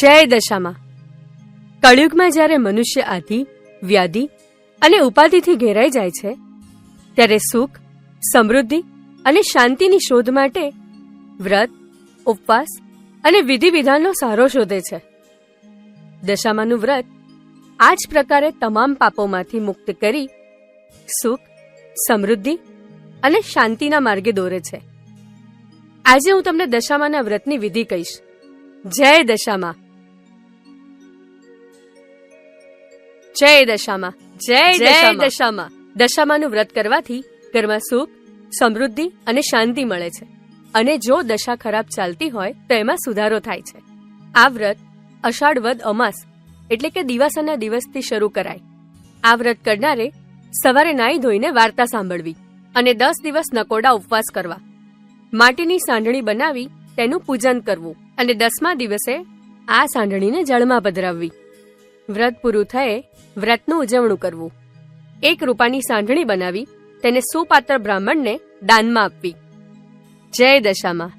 જય દશામાં. કળિયુગમાં જ્યારે મનુષ્ય આધિ, વ્યાધિ અને ઉપાધિથી ઘેરાઈ જાય છે ત્યારે સુખ, સમૃદ્ધિ અને શાંતિની શોધ માટે વ્રત, ઉપવાસ અને વિધિ વિધાનનો સહારો શોધે છે. દશામાનું વ્રત આ જ પ્રકારે તમામ પાપોમાંથી મુક્ત કરી સુખ, સમૃદ્ધિ અને શાંતિના માર્ગે દોરે છે. આજે હું તમને દશામાના વ્રતની વિધિ કહીશ. જય દશામાં. જય દશામાં. જય દશામાં. દશામાનું વ્રત કરવાથી ઘરમાં સુખ, સમૃદ્ધિ અને શાંતિ મળે છે અને જો દશા ખરાબ ચાલતી હોય તો એમાં સુધારો થાય છે. આ વ્રત અષાઢ વદ અમાસ એટલે કે દિવાસાના દિવસથી શરૂ કરાય. આ વ્રત કરનારે સવારે નાહી ધોઈને વાર્તા સાંભળવી અને 10 દિવસ નકોડા ઉપવાસ કરવા, માટીની સાંઢણી બનાવી તેનું પૂજન કરવું અને 10મા દિવસે આ સાંઢણીને જળમાં પધરાવવી. વ્રત પૂરું થયે વ્રતનું ઉજવણું કરવું. 1 રૂપાની સાંઢણી બનાવી તેને સુપાત્ર બ્રાહ્મણને દાનમાં આપવી. જય દશામાં.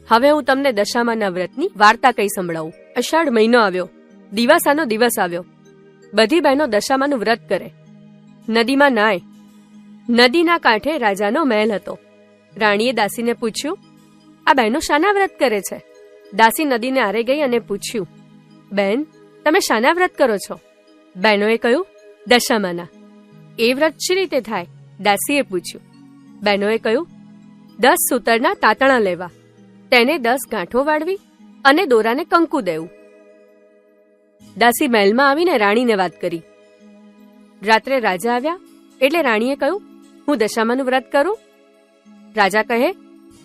હવે હું તમને દશામાના વ્રતની વાર્તા કહી સંભળાવું. અષાઢ મહિનો આવ્યો, દિવાસાનો દિવસ આવ્યો. બધી બહેનો દશામાનું વ્રત કરે, નદીમાં નાય. નદીના કાંઠે રાજાનો મહેલ હતો. રાણીએ દાસીને પૂછ્યું, આ બહેનો શાના વ્રત કરે છે? દાસી નદીને આરે ગઈ અને પૂછ્યું, બહેન, તમે શાના વ્રત કરો છો? બહેનોએ કહ્યું, દશામાના. એ વ્રત શી રીતે થાય? દાસીએ પૂછ્યું. બહેનોએ કહ્યું, 10 સૂતરના તાતણા લેવા, તેને 10 ગાંઠો વાળવી અને દોરાને કંકુ દેવું. દાસી મહેલમાં આવીને રાણીને વાત કરી. રાત્રે રાજા આવ્યા એટલે રાણીએ કહ્યું, હું દશામાનું વ્રત કરું? રાજા કહે,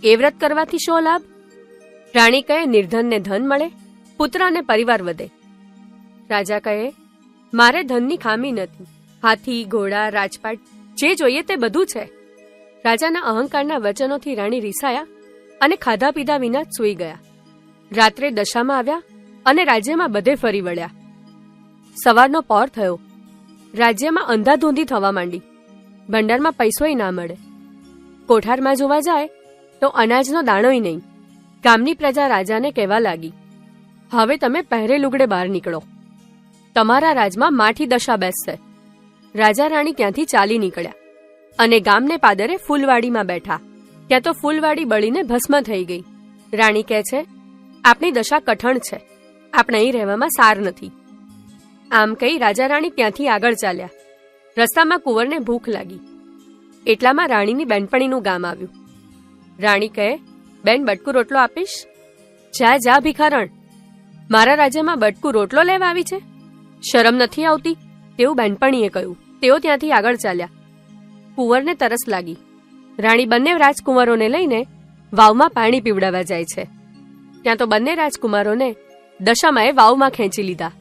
એ વ્રત કરવાથી શો લાભ? રાણી કહે, નિર્ધનને ધન મળે, પુત્ર અને પરિવાર વધે. રાજા કહે, મારે ધનની ખામી નથી. હાથી, ઘોડા, રાજપાટ જે જોઈએ તે બધું છે. રાજાના અહંકારના વચનોથી રાણી રીસાયા અને ખાધા પીધા વિના જ સૂઈ ગયા. રાત્રે દશામાં આવ્યા અને રાજ્યમાં બધે ફરી વળ્યા. સવારનો પહોર થયો. રાજ્યમાં અંધાધૂંધી થવા માંડી. ભંડારમાં પૈસોય ના મળે. કોઠારમાં જોવા જાય તો અનાજનો દાણોય નહીં. ગામની પ્રજા રાજાને કહેવા લાગી, હવે તમે પહેરે લુગડે બહાર નીકળો, તમારા રાજમાં માઠી દશા બેસશે. રાજા રાણી ત્યાંથી ચાલી નીકળ્યા અને ગામને પાદરે ફૂલવાડીમાં બેઠા. ત્યાં તો ફૂલવાડી બળીને ભસ્મ થઈ ગઈ. રાણી કહે છે, આપણી દશા કઠણ છે, આપણે અહીં રહેવામાં સાર નથી. આમ કહી રાજા રાણી ત્યાંથી આગળ ચાલ્યા. રસ્તામાં કુંવરને ભૂખ લાગી. એટલામાં રાણીની બેનપણીનું ગામ આવ્યું. રાણી કહે, બેન, બટકું રોટલો આપીશ? જા જા ભિખારણ, મારા રાજ્યમાં બટકું રોટલો લેવા આવી છે? શરમ નથી આવતી? તેવું બેનપણીએ કહ્યું. તેઓ ત્યાંથી આગળ ચાલ્યા. કુંવરને તરસ લાગી. રાણી બંને રાજકુમારોને લઈને વાવમાં પાણી પીવડાવવા જાય છે. ત્યાં તો બંને રાજકુમારોને દશામાએ વાવમાં ખેંચી લીધા.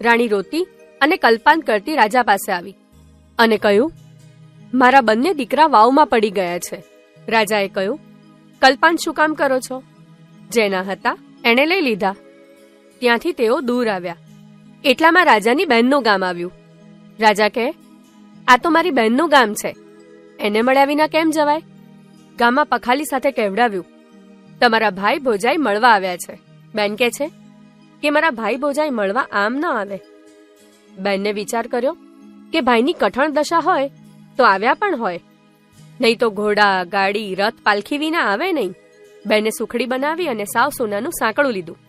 રાણી રોતી અને કલ્પાંત કરતી રાજા પાસે આવી અને કહ્યું, મારા બંને દીકરા વાવમાં પડી ગયા છે. રાજાએ કહ્યું, કલ્પાંત શું કામ કરો છો? જેના હતા એણે લઈ લીધા. ત્યાંથી તેઓ દૂર આવ્યા. એટલામાં રાજાની બહેનનું ગામ આવ્યું. રાજા કહે, આ તો મારી બહેનનું ગામ છે, એને મળ્યા વિના કેમ જવાય? ગામમાં પખાલી સાથે કહેવડાવ્યું, તમારા ભાઈ ભોજાઈ મળવા આવ્યા છે. બેન કહે છે કે મારા ભાઈ ભોજાઈ મળવા આમ ન આવે. બેનને વિચાર કર્યો કે ભાઈની કઠણ દશા હોય તો આવ્યા પણ હોય, નહીં તો ઘોડા, ગાડી, રથ, પાલખી વિના આવે નહીં. બેને સુખડી બનાવી અને સાવ સોનાનું સાંકળું લીધું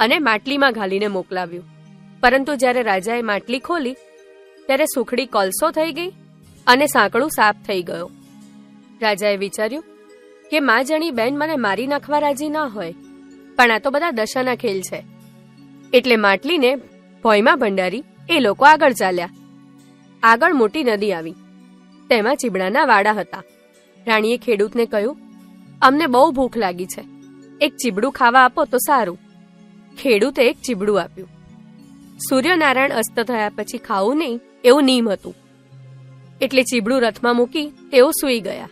અને માટલીમાં ઘાલીને મોકલાવ્યું. પરંતુ જ્યારે રાજાએ માટલી ખોલી ત્યારે સુખડી કોલસો થઈ ગઈ અને સાંકળું સાફ થઈ ગયો. રાજાએ વિચાર્યું કે માં જણી બેન મને મારી નાખવા રાજી ના હોય, પણ આ તો બધા દશાના ખેલ છે. એટલે માટલીને ભોંયમાં ભંડારી એ લોકો આગળ ચાલ્યા. આગળ મોટી નદી આવી. તેમાં ચીબડાના વાડા હતા. રાણીએ ખેડૂતને કહ્યું, અમને બહુ ભૂખ લાગી છે, એક ચીબડું ખાવા આપો તો સારું. ખેડૂતે એક ચીબડું આપ્યું. સૂર્યનારાયણ અસ્ત થયા પછી ખાવું નહીં એવું નિયમ હતું. એટલે ચીબડું રથમાં મૂકી તેઓ સૂઈ ગયા.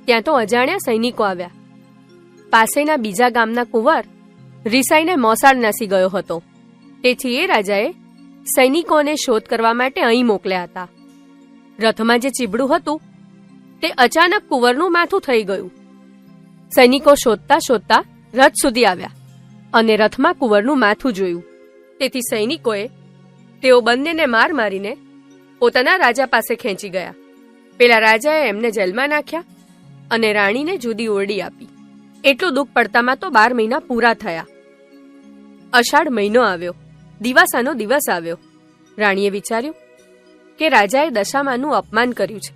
ત્યાં તો અજાણ્યા સૈનિકો આવ્યા. પાસેના બીજા ગામના કુંવર રીસાઈને મોસાળ નાસી ગયો હતો. તેથી એ રાજાએ સૈનિકોને શોધ કરવા માટે અહીં મોકલ્યા હતા. રથમાં જે ચીબડું હતું તે અચાનક કુંવરનું માથું થઈ ગયું. સૈનિકો શોધતા શોધતા રથ સુધી આવ્યા. અને રથમાં કુંવરનું માથું જોયું. તેથી સૈનિકોએ તેઓ બંનેને માર મારીને પોતાના રાજા પાસે ખેંચી ગયા. પેલા રાજાએ એમને જેલમાં નાખ્યા અને રાણીને જુદી ઓરડી આપી. એટલું દુઃખ પડતામાં તો 12 મહિના પૂરા થયા. અષાઢ મહિનો આવ્યો, દિવાસાનો દિવસ આવ્યો. રાણીએ વિચાર્યું કે રાજાએ દશામાનું અપમાન કર્યું છે,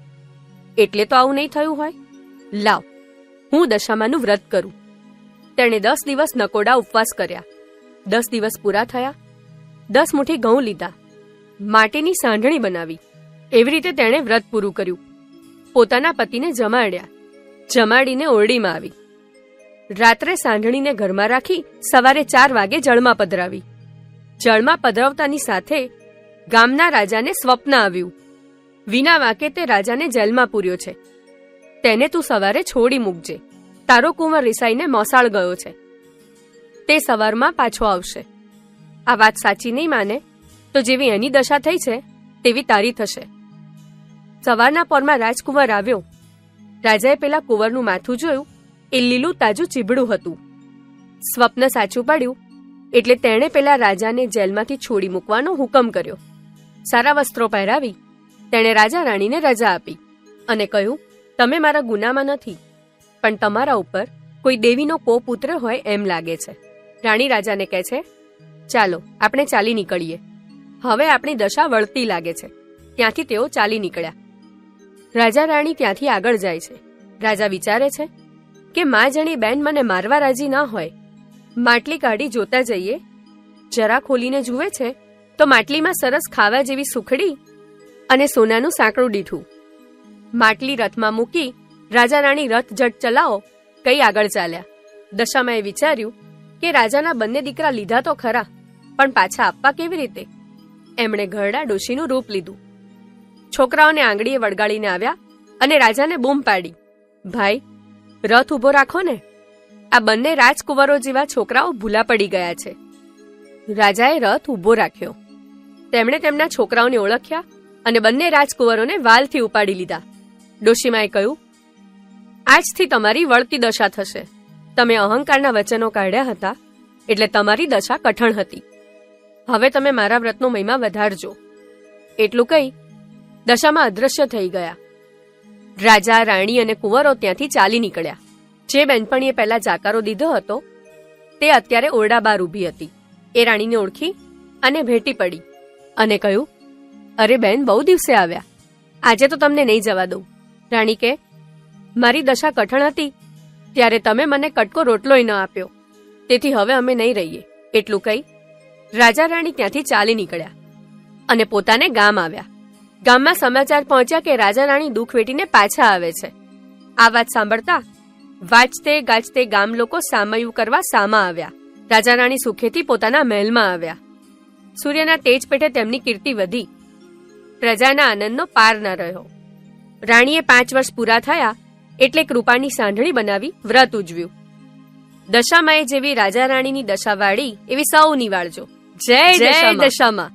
એટલે તો આવું નહીં થયું હોય. લાવ, હું દશામાનું વ્રત કરું. તેણે 10 દિવસ નકોડા ઉપવાસ કર્યા. 10 દિવસ પૂરા થયા. 10 મુઠ્ઠી ઘઉં લીધા, માટીની સાંઢણી બનાવી. એવી રીતે તેણે વ્રત પૂરું કર્યું. પોતાના પતિને જમાડ્યા. જમાડીને ઓરડીમાં આવી. રાત્રે સાંઢણીને ઘરમાં રાખી સવારે 4 વાગે જળમાં પધરાવી. જળમાં પધરાવતાની સાથે ગામના રાજાને સ્વપ્ન આવ્યું. વિના વાકે તે રાજાને જેલમાં પૂર્યો છે. તેને તું સવારે છોડી મૂકજે. તારો કુંવર રિસાઈને મોસાળ ગયો છે, તે સવારમાં પાછો આવશે. આ વાત સાચી નહીં માને તો જેવી એની દશા થઈ છે તેવી તારી થશે. સવારના પોરમાં રાજકુંવર આવ્યો. રાજાએ પેલા કુંવરનું માથું જોયું. એ લીલું તાજું ચીબડું હતું. સ્વપ્ન સાચું પડ્યું એટલે તેણે પેલા રાજાને જેલમાંથી છોડી મૂકવાનો હુકમ કર્યો. સારા વસ્ત્રો પહેરાવી તેણે રાજા રાણીને રજા આપી અને કહ્યું, તમે મારા ગુનામાં નથી, પણ તમારા ઉપર કોઈ દેવીનો કોપ ઉતર્યો હોય એમ લાગે છે. રાણી રાજાને કહે છે, ચાલો આપણે ચાલી નીકળીએ. હવે આપણી દશા વળતી લાગે છે. ત્યાંથી તેઓ ચાલી નીકળ્યા. રાજા રાણી ત્યાંથી આગળ જાય છે. રાજા વિચારે છે કે મા જણી બેન મને મારવા રાજી ના હોય. માટલી કાઢી જોતા જઈએ. જરા ખોલીને જુએ છે તો માટલીમાં સરસ ખાવા જેવી સુખડી અને સોનાનું સાંકડું દીઠું. માટલી રથમાં મૂકી રાજા રાણી રથ જટ ચલાવો કઈ આગળ ચાલ્યા. દશામાએ વિચાર્યું કે રાજાના બંને દીકરા લીધા તો ખરા, પણ પાછા આપવા કેવી રીતે? એમણે ઘરડા ડોશીનું રૂપ લીધું. છોકરાઓને આંગળીએ વળગાડીને આવ્યા અને રાજાને બૂમ પાડી, ભાઈ રથ ઊભો રાખો ને, આ બંને રાજકુંવરો જેવા છોકરાઓ ભૂલા પડી ગયા છે. રાજાએ રથ ઊભો રાખ્યો. તેમણે તેમના છોકરાઓને ઓળખ્યા અને બંને રાજકુંવરોને વાલથી ઉપાડી લીધા. ડોશીમાએ કહ્યું, આજથી તમારી વળતી દશા થશે. તમે અહંકારના વચનો કાઢ્યા હતા એટલે તમારી દશા કઠણ હતી. હવે તમે મારા વ્રતનો મહિમા વધારજો. એટલું કહી દશામાં અદૃશ્ય થઈ ગયા. રાજા રાણી અને કુંવરો ત્યાંથી ચાલી નીકળ્યા. જે બેનપણીએ પહેલા જાકારો દીધો હતો તે અત્યારે ઓરડા બહાર ઊભી હતી. એ રાણીને ઓળખી અને ભેટી પડી અને કહ્યું, અરે બેન, બહુ દિવસે આવ્યા, આજે તો તમને નહીં જવા દઉં. રાણી કે, મારી દશા કઠણ હતી ત્યારે તમે મને કટકો રોટલોય ન આપ્યો, તેથી હવે અમે નહીં રહીએ. એટલું કહી રાજા રાણી ત્યાંથી ચાલી નીકળ્યા અને પોતાને ગામ આવ્યા. ગામમાં સમાચાર પહોંચ્યા કે રાજા રાણી દુઃખ વેઠીને પાછા આવે છે. આ વાત સાંભળતા વાંચતે ગાજતે ગામ લોકો સામયું કરવા સામા આવ્યા. રાજા રાણી સુખેથી પોતાના મહેલમાં આવ્યા. સૂર્યના તેજ પેઠે તેમની કીર્તિ વધી. પ્રજાના આનંદનો પાર ન રહ્યો. રાણીએ 5 વર્ષ પૂરા થયા એટલે કૃપાની સાંઢણી બનાવી વ્રત ઉજવ્યું. દશામાએ જેવી રાજા રાણીની દશા વાળી એવી સૌ નિવાળજો. જય દશામા.